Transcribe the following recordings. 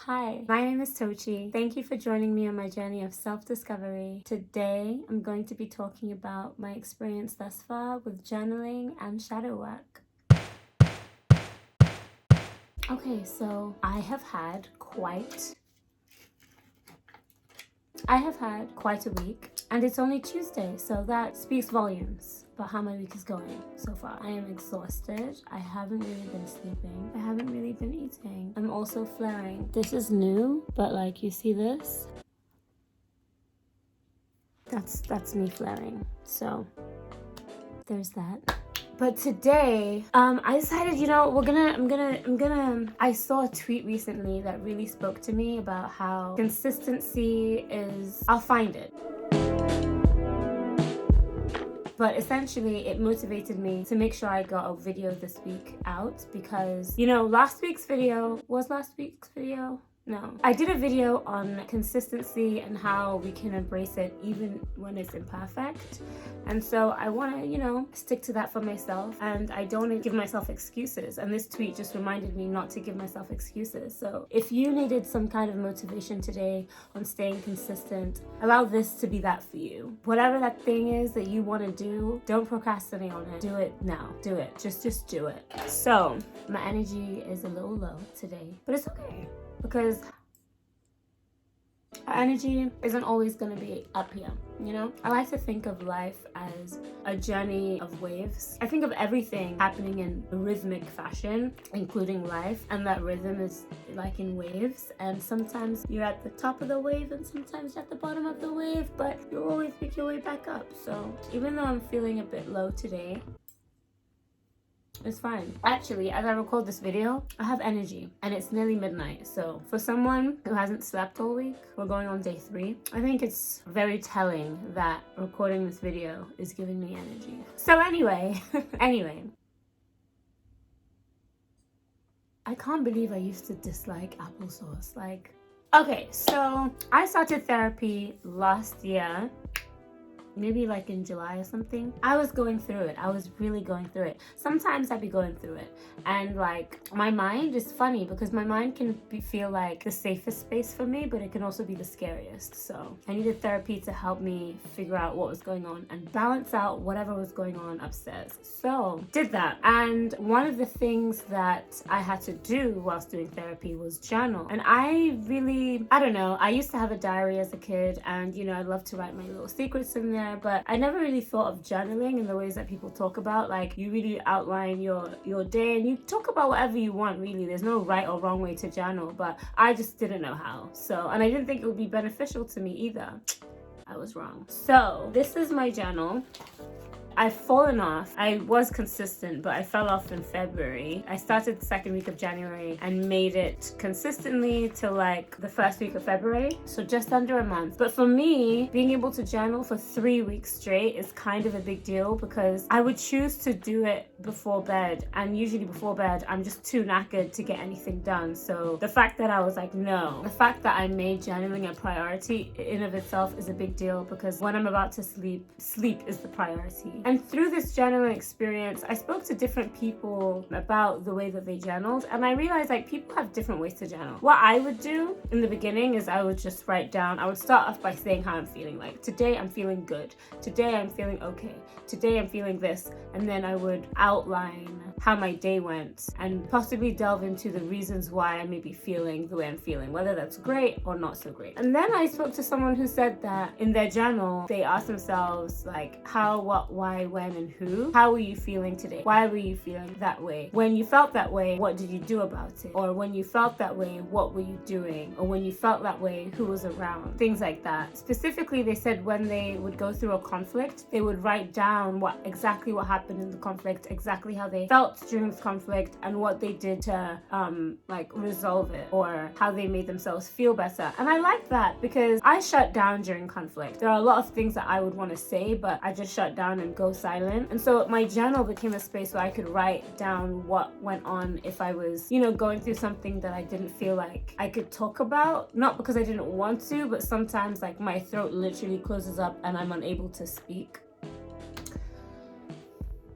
Hi, my name is Tochi. Thank you for joining me on my journey of self-discovery. Today, I'm going to be talking about my experience thus far with journaling and shadow work. Okay, so I have had quite a week, and it's only Tuesday, so that speaks volumes about how my week is going so far. I am exhausted. I haven't really been sleeping. I haven't really been eating. I'm also flaring. This is new, but like, you see this? That's me flaring. So there's that. But today, I decided, I saw a tweet recently that really spoke to me about how consistency is, I'll find it. But essentially, it motivated me to make sure I got a video this week out because, last week's video, No. I did a video on consistency and how we can embrace it even when it's imperfect. And so I want to, stick to that for myself, and I don't want to give myself excuses. And this tweet just reminded me not to give myself excuses. So if you needed some kind of motivation today on staying consistent, allow this to be that for you. Whatever that thing is that you want to do, don't procrastinate on it. Do it now. Do it. Just do it. So my energy is a little low today, but it's okay, because our energy isn't always going to be up here, I like to think of life as a journey of waves. I think of everything happening in a rhythmic fashion, including life, and that rhythm is like in waves, and sometimes you're at the top of the wave and sometimes you're at the bottom of the wave, but you'll always make your way back up. So even though I'm feeling a bit low today, it's fine. Actually, as I record this video, I have energy and it's nearly midnight. So for someone who hasn't slept all week, we're going on day 3. I think it's very telling that recording this video is giving me energy. So anyway, I can't believe I used to dislike applesauce. Okay, so I started therapy last year, maybe like in July or something. I was going through it. I was really going through it. Sometimes I'd be going through it, and my mind is funny because my mind can feel like the safest space for me, but it can also be the scariest. So I needed therapy to help me figure out what was going on and balance out whatever was going on upstairs. So did that, and one of the things that I had to do whilst doing therapy was journal. And I don't know, I used to have a diary as a kid, and I'd love to write my little secrets in there, but I never really thought of journaling in the ways that people talk about. Like, you really outline your day and you talk about whatever you want, really. There's no right or wrong way to journal, but I just didn't know how. And I didn't think it would be beneficial to me either. I was wrong. So this is my journal. I've fallen off. I was consistent, but I fell off in February. I started the second week of January and made it consistently till the first week of February. So just under a month. But for me, being able to journal for 3 weeks straight is kind of a big deal, because I would choose to do it before bed. And usually before bed, I'm just too knackered to get anything done. So the fact that I was like, no, the fact that I made journaling a priority in of itself is a big deal, because when I'm about to sleep is the priority. And through this journaling experience, I spoke to different people about the way that they journaled, and I realized people have different ways to journal. What I would do in the beginning is I would just write down. I would start off by saying how I'm feeling. Like, today I'm feeling good. Today I'm feeling okay. Today I'm feeling this. And then I would outline how my day went and possibly delve into the reasons why I may be feeling the way I'm feeling, whether that's great or not so great. And then I spoke to someone who said that in their journal, they asked themselves how, what, why, when, and who. How were you feeling today? Why were you feeling that way? When you felt that way, what did you do about it? Or when you felt that way, what were you doing? Or when you felt that way, who was around? Things like that. Specifically, they said when they would go through a conflict, they would write down exactly what happened in the conflict, exactly how they felt during this conflict, and what they did to resolve it, or how they made themselves feel better. And I like that, because I shut down during conflict. There are a lot of things that I would want to say, but I just shut down and go silent. And so my journal became a space where I could write down what went on if I was, going through something that I didn't feel like I could talk about. Not because I didn't want to, but sometimes my throat literally closes up and I'm unable to speak.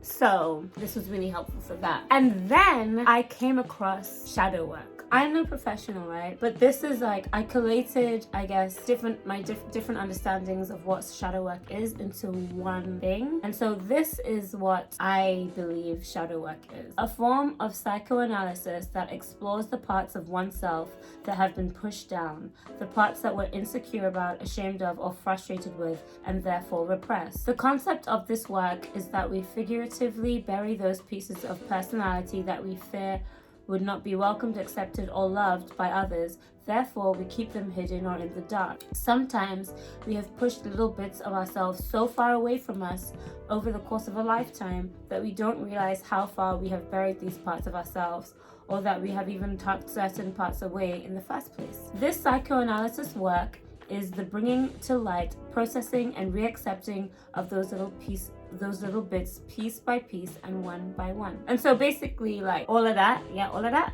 So this was really helpful for that. And then I came across shadow work. I'm no professional, right? But this is like, I collated, I guess, different understandings of what shadow work is into one thing. And so this is what I believe shadow work is. A form of psychoanalysis that explores the parts of oneself that have been pushed down, the parts that we're insecure about, ashamed of, or frustrated with, and therefore repressed. The concept of this work is that we figuratively bury those pieces of personality that we fear would not be welcomed, accepted, or loved by others. Therefore, we keep them hidden or in the dark. Sometimes we have pushed little bits of ourselves so far away from us over the course of a lifetime that we don't realize how far we have buried these parts of ourselves, or that we have even tucked certain parts away in the first place. This psychoanalysis work is the bringing to light, processing, and reaccepting of those little bits piece by piece and one by one. And so basically, like, all of that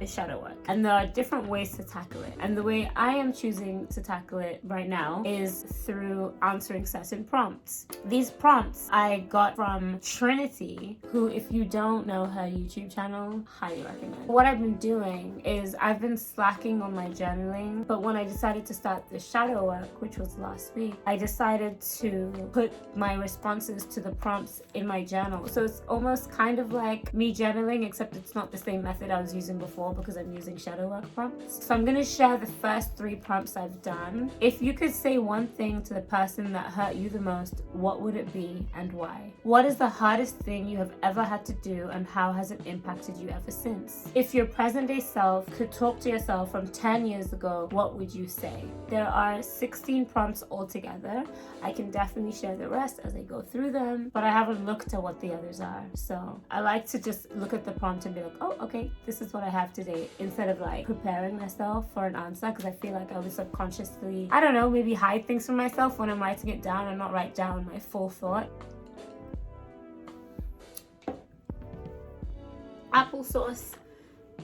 is shadow work. And there are different ways to tackle it. And the way I am choosing to tackle it right now is through answering certain prompts. These prompts I got from Trinity, who, if you don't know her YouTube channel, highly recommend. What I've been doing is I've been slacking on my journaling, but when I decided to start the shadow work, which was last week, I decided to put my responses to the prompts in my journal. So it's almost kind of like me journaling, except it's not the same method I was using before because I'm using shadow work prompts. So I'm going to share the first 3 prompts I've done. If you could say one thing to the person that hurt you the most, what would it be and why? What is the hardest thing you have ever had to do, and how has it impacted you ever since? If your present day self could talk to yourself from 10 years ago, what would you say? There are 16 prompts altogether. I can definitely share the rest as I go through them, but I haven't looked at what the others are. So I like to just look at the prompt and be like, oh, okay, this is what I have today, instead of like preparing myself for an answer, because I feel like I would subconsciously, I don't know, maybe hide things from myself when I'm writing it down and not write down my full thought. Applesauce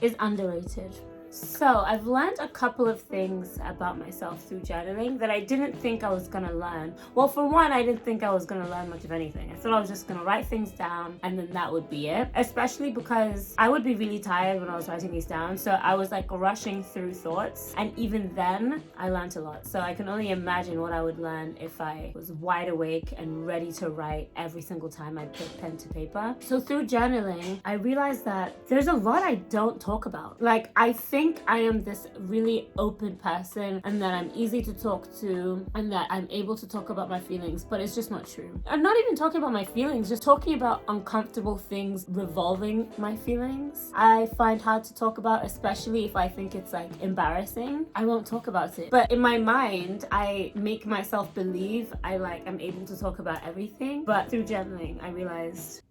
is underrated. So I've learned a couple of things about myself through journaling that I didn't think I was gonna learn. Well, for one, I didn't think I was gonna learn much of anything. I thought I was just gonna write things down and then that would be it. Especially because I would be really tired when I was writing these down. So I was like rushing through thoughts, and even then I learned a lot. So I can only imagine what I would learn if I was wide awake and ready to write every single time I put pen to paper. So through journaling, I realized that there's a lot I don't talk about. Like, I think I am this really open person and that I'm easy to talk to and that I'm able to talk about my feelings, but it's just not true. I'm not even talking about my feelings, just talking about uncomfortable things revolving my feelings. I find hard to talk about, especially if I think it's like embarrassing. I won't talk about it. But in my mind, I make myself believe I'm able to talk about everything. But through journaling, I realized,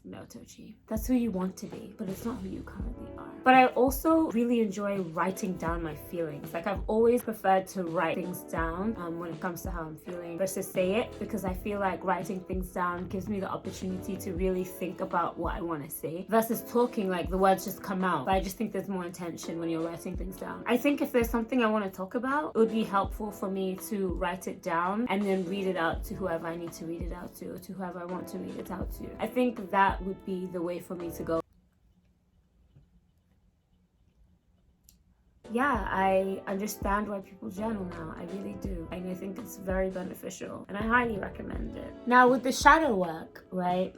no, Tochi, that's who you want to be, but it's not who you currently are. But I also really enjoy writing down my feelings. Like, I've always preferred to write things down when it comes to how I'm feeling versus say it, because I feel like writing things down gives me the opportunity to really think about what I want to say versus talking, like the words just come out. But I just think there's more intention when you're writing things down. I think if there's something I want to talk about, it would be helpful for me to write it down and then read it out to whoever I need to read it out to, or to whoever I want to read it out to. I think that would be the way for me to go. Yeah, I understand why people journal now. I really do. And I think it's very beneficial and I highly recommend it. Now with the shadow work, right?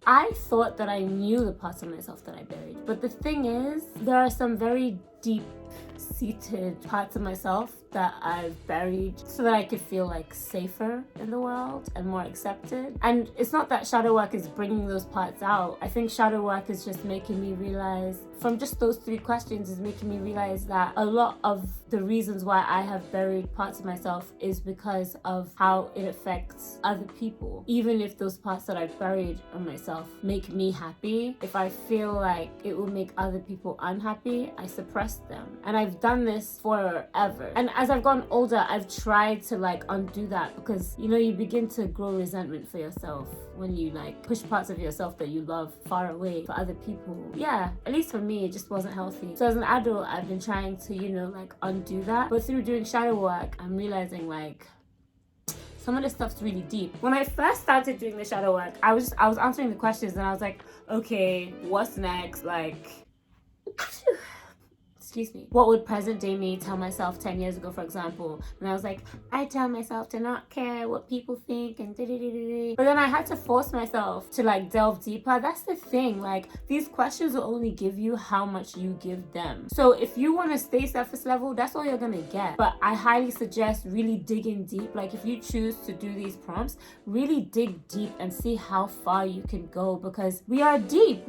I thought that I knew the parts of myself that I buried. But the thing is, there are some very deep-seated parts of myself that I've buried so that I could feel like safer in the world and more accepted. And it's not that shadow work is bringing those parts out. I think shadow work is just making me realize, from just those 3 questions, is making me realize that a lot of the reasons why I have buried parts of myself is because of how it affects other people. Even if those parts that I've buried of myself make me happy, if I feel like it will make other people unhappy, I suppress them. And I've done this forever. And as I've gotten older, I've tried to like undo that, because you begin to grow resentment for yourself when you like push parts of yourself that you love far away for other people. Yeah, at least for me, it just wasn't healthy. So as an adult, I've been trying to, like undo that. But through doing shadow work, I'm realizing like some of this stuff's really deep. When I first started doing the shadow work, I was answering the questions and I was like, okay, what's next? Like, excuse me, what would present day me tell myself 10 years ago, for example, when I was like, I tell myself to not care what people think and da-da-da-da-da. But then I had to force myself to like delve deeper. That's the thing, like these questions will only give you how much you give them. So if you want to stay surface level, that's all you're gonna get. But I highly suggest really digging deep. Like if you choose to do these prompts, really dig deep and see how far you can go, because we are deep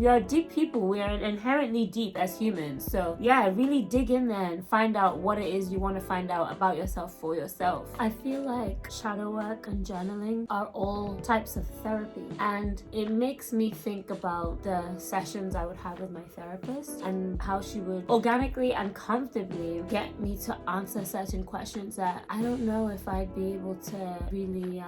people. We are inherently deep as humans. So yeah, really dig in there and find out what it is you want to find out about yourself for yourself. I feel like shadow work and journaling are all types of therapy, and it makes me think about the sessions I would have with my therapist and how she would organically and comfortably get me to answer certain questions that I don't know if I'd be able to really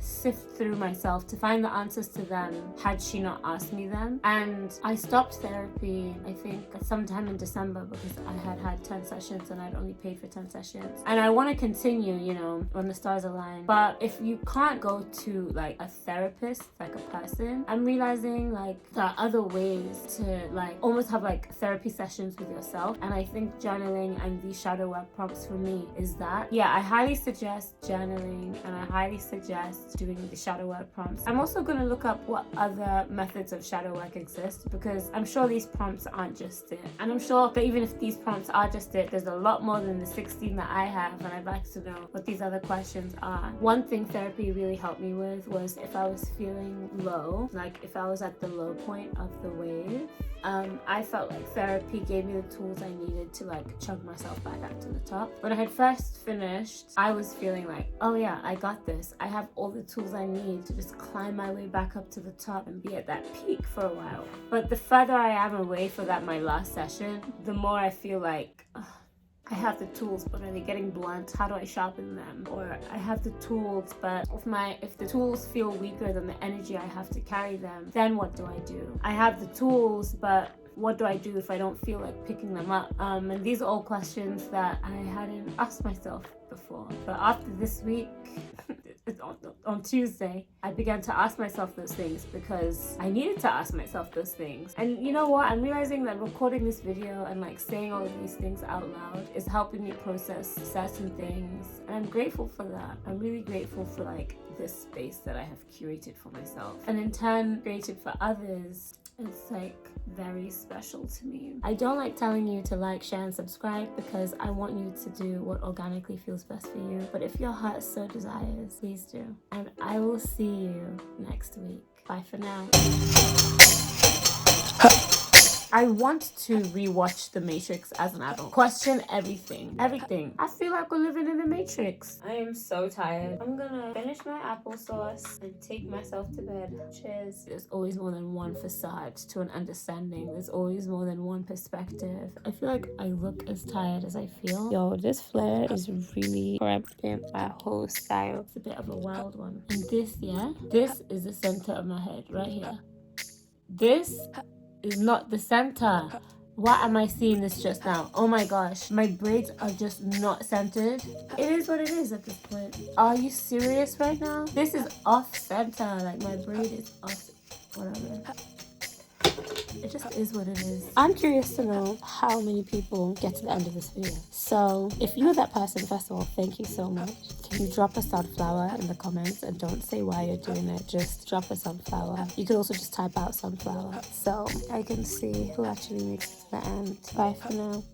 sift through myself to find the answers to them had she not asked me them. And I stopped therapy I think sometime in December because I had 10 sessions and I'd only paid for 10 sessions, and I want to continue, you know, when the stars align. But if you can't go to like a therapist, like a person, I'm realizing like there are other ways to like almost have like therapy sessions with yourself. And I think journaling and these shadow work prompts for me is that. Yeah, I highly suggest journaling and I highly suggest doing the shadow work prompts. I'm also going to look up what other methods of shadow work exist, because I'm sure these prompts aren't just it. And I'm sure that even if these prompts are just it, there's a lot more than the 16 that I have, and I'd like to know what these other questions are. One thing therapy really helped me with was if I was feeling low, like if I was at the low point of the wave, I felt like therapy gave me the tools I needed to like chug myself back up to the top. When I had first finished, I was feeling like, oh yeah, I got this. I have all the tools I need to just climb my way back up to the top and be at that peak for a while. But the further I am away from that, my last session, the more I feel like, I have the tools, but are they getting blunt? How do I sharpen them? Or I have the tools, but if the tools feel weaker than the energy I have to carry them, then what do I do? I have the tools, but what do I do if I don't feel like picking them up? And these are all questions that I hadn't asked myself before. But after this week, on Tuesday, I began to ask myself those things because I needed to ask myself those things. And you know what? I'm realizing that recording this video and like saying all of these things out loud is helping me process certain things. And I'm grateful for that. I'm really grateful for like this space that I have curated for myself and in turn created for others. It's like very special to me. I don't like telling you to like, share and subscribe because I want you to do what organically feels best for you. But if your heart so desires, please do. And I will see you next week. Bye for now. I want to rewatch The Matrix as an adult. Question everything. I feel like we're living in the Matrix. I am so tired. I'm gonna finish my applesauce and take myself to bed. Cheers. There's always more than one facade to an understanding. There's always more than one perspective. I feel like I look as tired as I feel. Yo, this flare is really cramping my whole style. It's a bit of a wild one. And this is the center of my head right here. This is not the center. Why am I seeing this just now? Oh my gosh, my braids are just not centered. It is what it is at this point. Are you serious right now? This is off center. Like my braid is off. Whatever. It just is what it is. I'm curious to know how many people get to the end of this video. So if you're that person, first of all, thank you so much. Can you drop a sunflower in the comments, and don't say why you're doing it, just drop a sunflower. You could also just type out sunflower so I can see who actually makes it to the end. Bye for now.